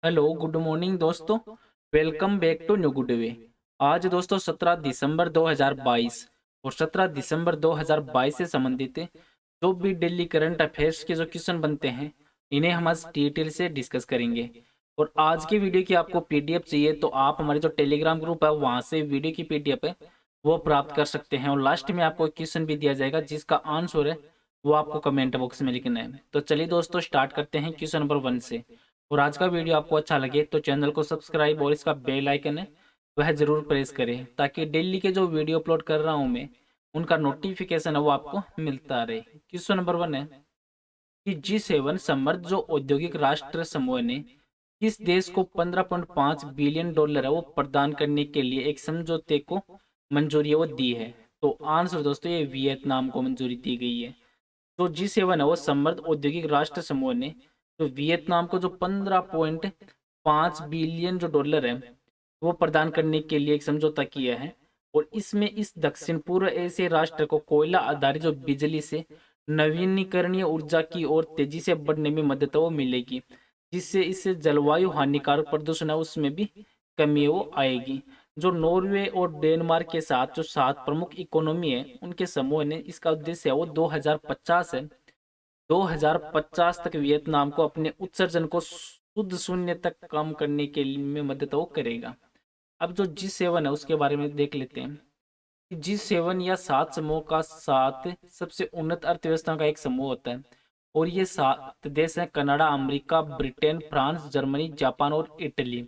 Hello good morning दोस्तों। Welcome back to new good way. आज दोस्तों 17 दिसंबर 2022 और 17 दिसंबर 2022 से संबंधित जो भी डेली करंट अफेयर्स के जो क्वेश्चन बनते हैं इन्हें हम आज डिटेल से डिस्कस करेंगे। और आज की वीडियो की आपको पीडीएफ चाहिए तो आप हमारे जो टेलीग्राम ग्रुप है वहां से वीडियो की पीडीएफ है वो प्राप्त कर सकते हैं। और लास्ट में आपको एक क्वेश्चन भी दिया जाएगा जिसका आंसर है वो आपको कमेंट बॉक्स में लिखना है। तो चलिए दोस्तों स्टार्ट करते हैं क्वेश्चन नंबर 1 से। और आज का वीडियो आपको अच्छा लगे तो चैनल को सब्सक्राइब और इसका बेल आइकन है वह जरूर प्रेस करें ताकि डेली के जो वीडियो अपलोड कर रहा हूं मैं उनका नोटिफिकेशन है वो आपको मिलता रहे। क्वेश्चन नंबर 1 है कि G7 समृद्ध जो औद्योगिक राष्ट्र समूह ने किस देश को 15.5 बिलियन डॉलर है वो प्रदान करने के लिए एक समझौते को मंजूरी वो दी है। तो आंसर दोस्तों ये वियतनाम को मंजूरी दी गई है। जो G7 है वो समृद्ध औद्योगिक राष्ट्र समूह ने तो वियतनाम को जो 15.5 बिलियन जो डॉलर है वो प्रदान करने के लिए एक समझौता किया है। और इसमें इस दक्षिण पूर्व एशियाई राष्ट्र को कोयला आधारित जो बिजली से नवीनीकरणीय ऊर्जा की ओर तेजी से बढ़ने में मदद वो मिलेगी, जिससे इससे जलवायु हानिकारक प्रदूषण है उसमें भी कमी वो आएगी। जो नॉर्वे और डेनमार्क के साथ जो 7 प्रमुख इकोनॉमी है उनके समूह ने इसका उद्देश्य है वो 2050 है 2050 तक वियतनाम को अपने उत्सर्जन को शुद्ध शून्य तक कम करने के लिए में मदद वो करेगा। अब जो G7 है उसके बारे में देख लेते हैं। G7 या 7 समूह का 7 सबसे उन्नत अर्थव्यवस्था का एक समूह होता है। और ये 7 देश हैं Canada, America, Britain, France, Germany, Japan और इटली।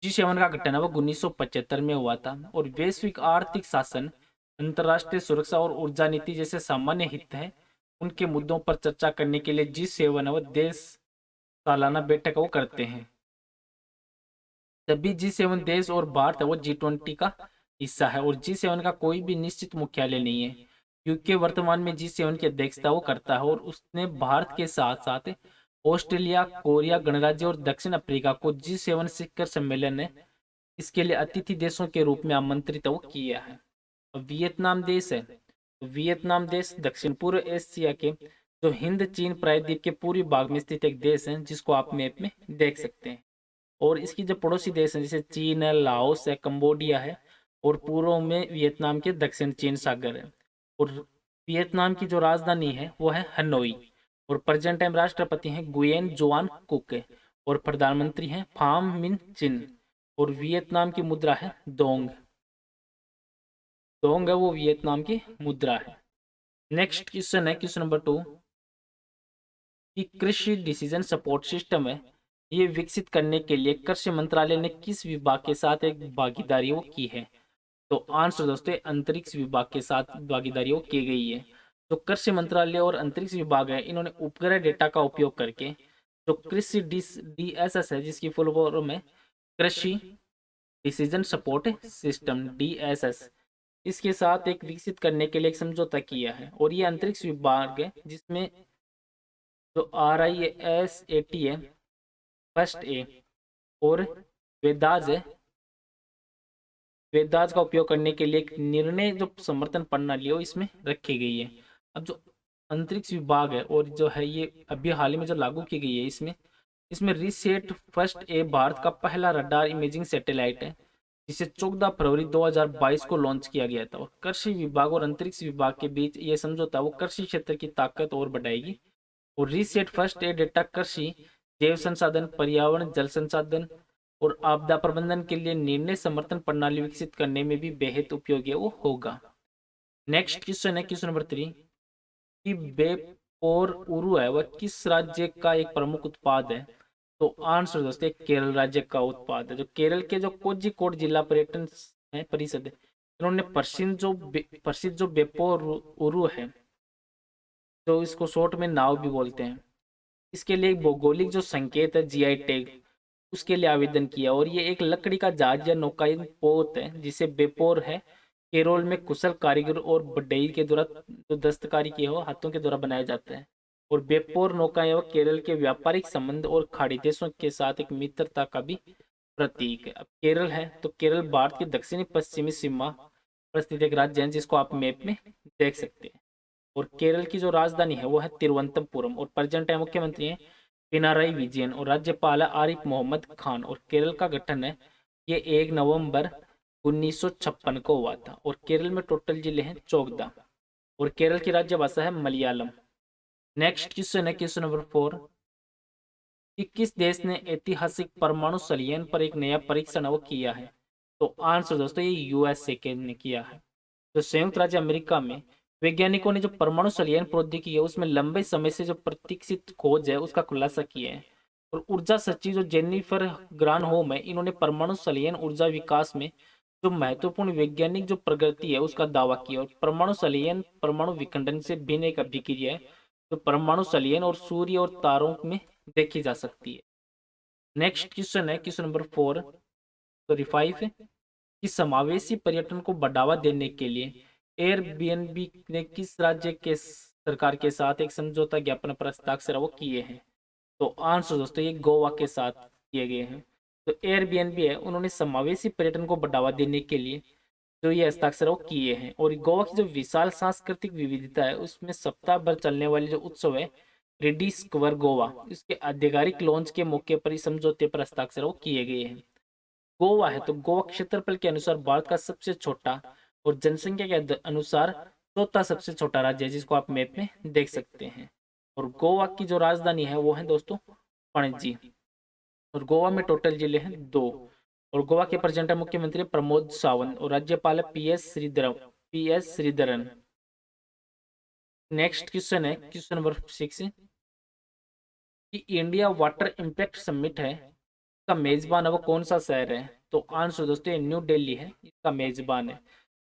G7 का गठन है वो 1975 में हुआ था। और वैश्विक आर्थिक शासन, अंतर्राष्ट्रीय सुरक्षा और ऊर्जा नीति जैसे सामान्य हित है उनके मुद्दों पर चर्चा करने के लिए G7 है वो देश सालाना बैठक वो करते हैं। सभी G7 देश और भारत है वो G20 का हिस्सा है। और G7 का कोई भी निश्चित मुख्यालय नहीं है। यूके वर्तमान में G7 की अध्यक्षता वो करता है और उसने भारत के साथ साथ ऑस्ट्रेलिया, कोरिया गणराज्य और दक्षिण अफ्रीका को G7 शिखर सम्मेलन है इसके लिए अतिथि देशों के रूप में आमंत्रित वो किया है। वियतनाम देश है, वियतनाम देश दक्षिण पूर्व एशिया के जो हिंद चीन प्रायद्वीप के पूर्वी भाग में स्थित एक देश है जिसको आप मैप में देख सकते हैं। और इसकी जो पड़ोसी देश हैं जैसे चीन है, लाओस है, कंबोडिया है और पूर्व में वियतनाम के दक्षिण चीन सागर है। और वियतनाम की जो राजधानी है वो है हनोई। और प्रेजेंट टाइम राष्ट्रपति हैं गुयेन जुआन कुक और प्रधानमंत्री हैं फाम मिन चिन। और वियतनाम की मुद्रा है दोंग। दोंग है वो वियतनाम की मुद्रा है। नेक्स्ट क्वेश्चन है क्वेश्चन नंबर 2 कि कृषि डिसीजन सपोर्ट सिस्टम है ये विकसित करने के लिए कृषि मंत्रालय ने किस विभाग के साथ एक भागीदारी वो की है। तो आंसर दोस्तों अंतरिक्ष विभाग के साथ भागीदारी वो की गई है। तो कृषि मंत्रालय और अंतरिक्ष विभाग है इन्होंने उपग्रह डेटा का उपयोग करके जो कृषि डीएसएस है जिसकी फुल फॉर्म है कृषि डिसीजन सपोर्ट सिस्टम डीएसएस, इसके साथ एक विकसित करने के लिए एक समझौता किया है। और ये अंतरिक्ष विभाग है जिसमें जो RISAT है फर्स्ट ए और वेदाज है, वेदाज का उपयोग करने के लिए एक निर्णय जो समर्थन प्रणाली है वो इसमें रखी गई है। अब जो अंतरिक्ष विभाग है और जो है ये अभी हाल ही में जो लागू की गई है इसमें इसमें रिसेट फर्स्ट ए भारत का पहला रडार इमेजिंग सैटेलाइट है जिसे 14 फरवरी 2022 को लॉन्च किया गया था। और कृषि विभाग और अंतरिक्ष विभाग के बीच ये समझौता वो कृषि क्षेत्र की ताकत और बढ़ाएगी। और रीसेट फर्स्ट एड डेटा कृषि, जैव संसाधन, पर्यावरण, जल संसाधन और आपदा प्रबंधन के लिए निर्णय समर्थन प्रणाली विकसित करने में भी बेहद उपयोगी वो होगा। नेक्स्ट क्वेश्चन है क्वेश्चन नंबर 3 कि बेपोर उरु है वह किस राज्य का एक प्रमुख उत्पाद है। तो आंसर दोस्तों केरल राज्य का उत्पाद है। जो केरल के जो कोझिकोड जिला पर्यटन है परिषद है इन्होंने प्रसिद्ध जो बेपोर उरु है तो इसको शॉर्ट में नाव भी बोलते हैं इसके लिए एक भौगोलिक जो संकेत है GI टैग उसके लिए आवेदन किया। और ये एक लकड़ी का जहाज या नौकायन पोत है जिसे बेपोर है केरल में कुशल कारीगर और बढ़ई के द्वारा जो दस्तकारी किए हो हाथों के द्वारा बनाया जाता है। और बेपोर नौकायन केरल के व्यापारिक संबंध और खाड़ी देशों के साथ एक मित्रता का भी प्रतीक है। अब केरल है तो केरल भारत की दक्षिणी पश्चिमी सीमा पर स्थित एक राज्य है जिसको आप मैप में देख सकते हैं। और केरल की जो राजधानी है वो है तिरुवनंतपुरम और प्रेजेंट टाइम मुख्यमंत्री हैं पिनाराई विजयन और राज्यपाल है आरिफ मोहम्मद खान। और केरल का गठन है ये 1 नवंबर 1956 को हुआ था। और केरल में टोटल जिले हैं 14। और केरल की राज्य भाषा है मलयालम। नेक्स्ट क्वेश्चन है क्वेश्चन नंबर 4 कि किस देश ने ऐतिहासिक परमाणु संयंत्र पर एक नया परीक्षण वो किया है। तो आंसर दोस्तों ये यूएसए के ने किया है। तो संयुक्त राज्य अमेरिका में वैज्ञानिकों ने जो परमाणु संयंत्र प्रौद्योगिकी है उसमें लंबे समय से जो प्रतीक्षित खोज है उसका खुलासा किया है। और ऊर्जा सचिव जो जेनिफर ग्रानहोम है इन्होंने परमाणु संयंत्र ऊर्जा विकास में जो महत्वपूर्ण वैज्ञानिक जो प्रगति है उसका दावा किया। और परमाणु संयंत्र परमाणु विखंडन से भिन्न एक अभिक्रिया है जो परमाणु संयंत्र और सूर्य और तारों में देखी जा सकती है। नेक्स्ट क्वेश्चन है क्वेश्चन नंबर 4 सॉरी 5 है कि समावेशी पर्यटन को बढ़ावा देने के लिए एयरबीएनबी ने किस राज्य के सरकार के साथ एक समझौता ज्ञापन पर हस्ताक्षर वो किए हैं। तो आंसर दोस्तों ये गोवा के साथ किए गए हैं। तो एयरबीएनबी है उन्होंने समावेशी पर्यटन को बढ़ावा देने के लिए जो ये हस्ताक्षर वो किए हैं। और गोवा की जो विशाल सांस्कृतिक विविधता है उसमें सप्ताह भर चलने वाली जो उत्सव है रिडिस्कवर गोवा इसके आधिकारिक लॉन्च के मौके पर इस समझौते पर हस्ताक्षर वो किए गए हैं। गोवा है तो गोवा क्षेत्रफल के अनुसार भारत का सबसे छोटा और जनसंख्या के अनुसार चौथा सबसे छोटा राज्य है जिसको आप मैप में देख सकते हैं। और गोवा की जो राजधानी है वो है दोस्तों पणजी। और गोवा में टोटल जिले हैं 2। और गोवा के प्रेजेंट मुख्यमंत्री प्रमोद सावंत और राज्यपाल P S Sreedharan. Next question है क्वेश्चन नंबर 6 कि इंडिया वाटर इम्पैक्ट समिट है का मेजबान है वो कौन सा शहर है। तो आंसर दोस्तों न्यू दिल्ली है इसका मेजबान है।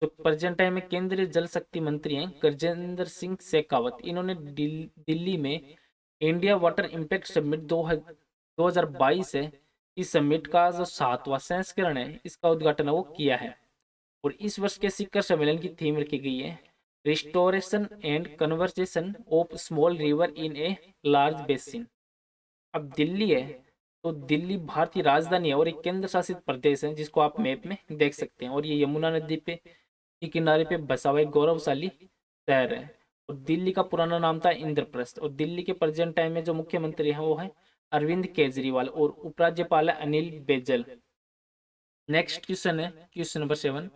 तो प्रेजेंट टाइम में केंद्रीय जल शक्ति मंत्री हैं गजेंद्र सिंह शेखावत। इन्होंने दिल्ली में इंडिया वाटर इम्पैक्ट समिट 2022 है इस समिट का जो 7वां संस्करण है इसका उद्घाटन वो किया है। और इस वर्ष के शिखर सम्मेलन की थीम रखी गई है restoration and conversation of small river in a large basin. अब दिल्ली है तो दिल्ली भारतीय राजधानी है और एक केंद्र शासित प्रदेश है जिसको आप मैप में देख सकते हैं। और ये यमुना नदी पे के किनारे पे बसा हुआ एक गौरवशाली शहर है। और दिल्ली का पुराना नाम था इंद्रप्रस्थ। और दिल्ली के प्रेजेंट टाइम में जो मुख्यमंत्री हैं वो है अरविंद केजरीवाल और उपराज्यपाल है अनिल बैजल। नेक्स्ट क्वेश्चन है क्वेश्चन नंबर 7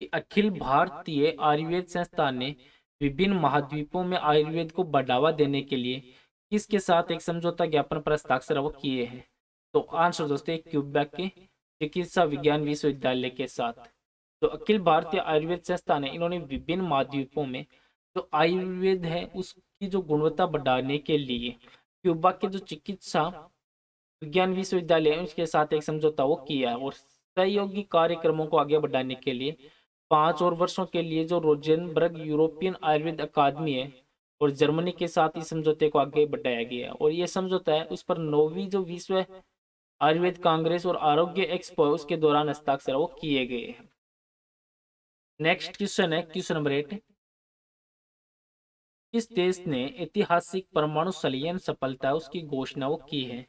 कि अखिल भारतीय आयुर्वेद संस्थान ने विभिन्न महाद्वीपों में आयुर्वेद को बढ़ावा देने के लिए किसके साथ एक समझौता ज्ञापन पर हस्ताक्षर वो किए हैं। तो आंसर दोस्तों क्यूबेक के चिकित्सा विज्ञान विश्वविद्यालय के साथ। तो अखिल भारतीय आयुर्वेद संस्थान है इन्होंने विभिन्न महाद्वीपों में जो आयुर्वेद है उसकी जो गुणवत्ता बढ़ाने के लिए क्यूबा के जो चिकित्सा विज्ञान विश्वविद्यालय है उसके साथ एक समझौता वो किया है। और सहयोगी कार्यक्रमों को आगे बढ़ाने के लिए 5 और वर्षों के लिए जो रोजेनबर्ग यूरोपियन आयुर्वेद अकादमी है और जर्मनी के साथ इस समझौते को आगे बढ़ाया गया है। और ये समझौता है उस पर 9वीं जो विश्व आयुर्वेद कांग्रेस और आरोग्य एक्सपो उसके दौरान हस्ताक्षर वो किए गए हैं। नेक्स्ट क्वेश्चन है क्वेश्चन नंबर 8 किस देश ने ऐतिहासिक परमाणु संयंत्र सफलता उसकी घोषणा वो की है।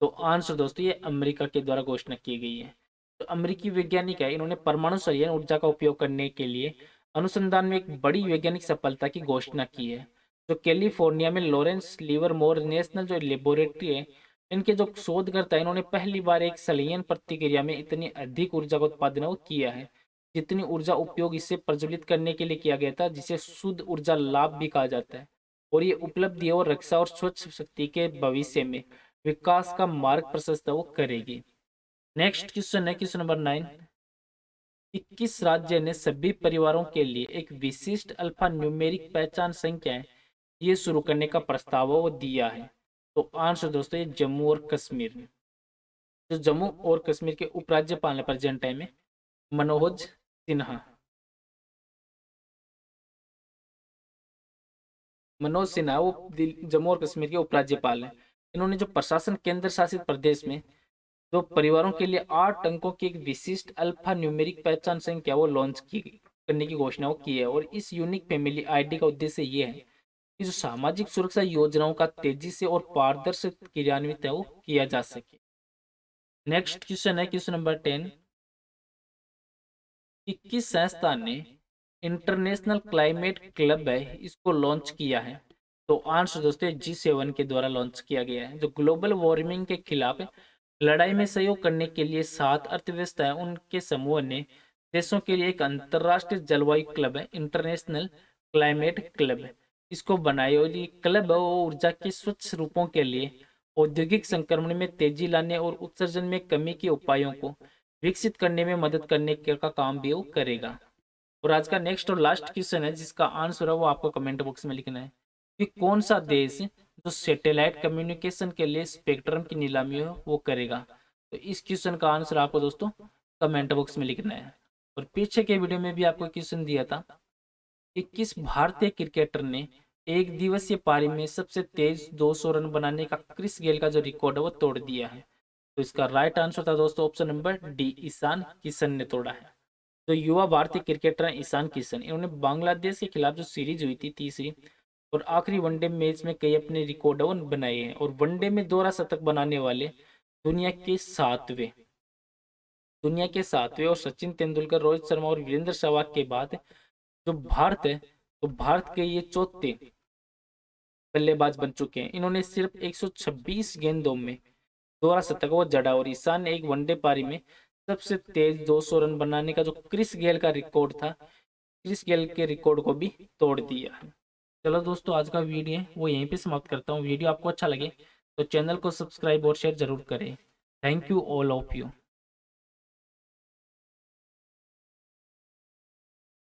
तो आंसर दोस्तों ये अमेरिका के द्वारा घोषणा की गई है। तो अमेरिकी वैज्ञानिक है इन्होंने परमाणु संयंत्र ऊर्जा का उपयोग करने के लिए अनुसंधान में एक बड़ी वैज्ञानिक सफलता की घोषणा की है। जो कैलिफोर्निया में लॉरेंस लिवरमोर नेशनल जो लेबोरेटरी है इनके जो शोधकर्ता है इन्होंने पहली बार एक संलयन प्रतिक्रिया में इतनी अधिक ऊर्जा का उत्पादन वो किया है जितनी ऊर्जा उपयोग इससे प्रज्वलित करने के लिए किया गया था जिसे शुद्ध ऊर्जा लाभ भी कहा जाता है। और ये उपलब्धि और रक्षा और स्वच्छ शक्ति के भविष्य में विकास का मार्ग प्रशस्त वो करेगी। नेक्स्ट क्वेश्चन है क्वेश्चन नंबर 9 कि किस राज्य ने सभी परिवारों के लिए एक विशिष्ट अल्फा न्यूमेरिक पहचान संख्या है ये शुरू करने का प्रस्ताव वो दिया है। तो आंसर दोस्तों ये जम्मू और कश्मीर। जो जम्मू और कश्मीर के उपराज्यपाल है प्रेजेंट टाइम में मनोज सिन्हा। मनोज सिन्हा वो जम्मू और कश्मीर के उपराज्यपाल हैं। इन्होंने जो प्रशासन केंद्र शासित प्रदेश में जो परिवारों के लिए 8 अंकों की एक विशिष्ट अल्फा न्यूमेरिक पहचान संख्या वो लॉन्च की करने की घोषणा वो की है। और इस यूनिक फैमिली आईडी का उद्देश्य ये है कि जो सामाजिक सुरक्षा योजनाओं का तेजी से और पारदर्शी क्रियान्वित है वो किया जा सके। नेक्स्ट क्वेश्चन है क्वेश्चन नंबर 10 कि किस संस्था ने इंटरनेशनल क्लाइमेट क्लब है इसको लॉन्च किया है। तो आंसर दोस्तों G7 के द्वारा लॉन्च किया गया है, जो ग्लोबल वार्मिंग के खिलाफ लड़ाई में सहयोग करने के लिए 7 अर्थव्यवस्थाएं उनके समूह ने देशों के लिए एक अंतरराष्ट्रीय जलवायु क्लब है, इंटरनेशनल क्लाइमेट क्लब। इसको बनाए और ये क्लब ऊर्जा के स्वच्छ रूपों के लिए औद्योगिक संक्रमण में तेजी लाने और उत्सर्जन में कमी के उपायों को विकसित करने में मदद करने का काम भी वो करेगा। और आज का नेक्स्ट और लास्ट क्वेश्चन है, जिसका आंसर है वो आपको कमेंट बॉक्स में लिखना है कि कौन सा देश जो सैटेलाइट कम्युनिकेशन के लिए स्पेक्ट्रम की नीलामी हो वो करेगा। तो इस क्वेश्चन का आंसर आपको दोस्तों कमेंट बॉक्स में लिखना है। और पीछे के वीडियो में भी आपको क्वेश्चन दिया था कि किस भारतीय क्रिकेटर ने एक दिवसीय पारी में सबसे तेज 200 रन बनाने का क्रिस गेल का जो रिकॉर्ड है वो तोड़ दिया है। तो इसका राइट आंसर था दोस्तों option number D, Ishan Kishan ने तोड़ा है। तो युवा भारतीय क्रिकेटर हैं ईशान किशन, इन्होंने बांग्लादेश के खिलाफ जो सीरीज हुई थी तीसरी और आखिरी वनडे मैच में कई अपने रिकॉर्ड बनाए हैं और वनडे में दोहरा शतक बनाने वाले दुनिया के सातवें और सचिन तेंदुलकर, रोहित शर्मा और वीरेंद्र सहवाग के बाद जो भारत है, तो भारत के ये चौथे बल्लेबाज बन चुके हैं। इन्होंने सिर्फ 126 गेंदों में दोहरा शतक वो जड़ा और ईशान ने एक वनडे पारी में सबसे तेज 200 रन बनाने का जो क्रिस गेल का रिकॉर्ड था, क्रिस गेल के रिकॉर्ड को भी तोड़ दिया है। चलो दोस्तों, आज का वीडियो है वो यहीं पे समाप्त करता हूँ। वीडियो आपको अच्छा लगे तो चैनल को सब्सक्राइब और शेयर जरूर करें। Thank you all of you.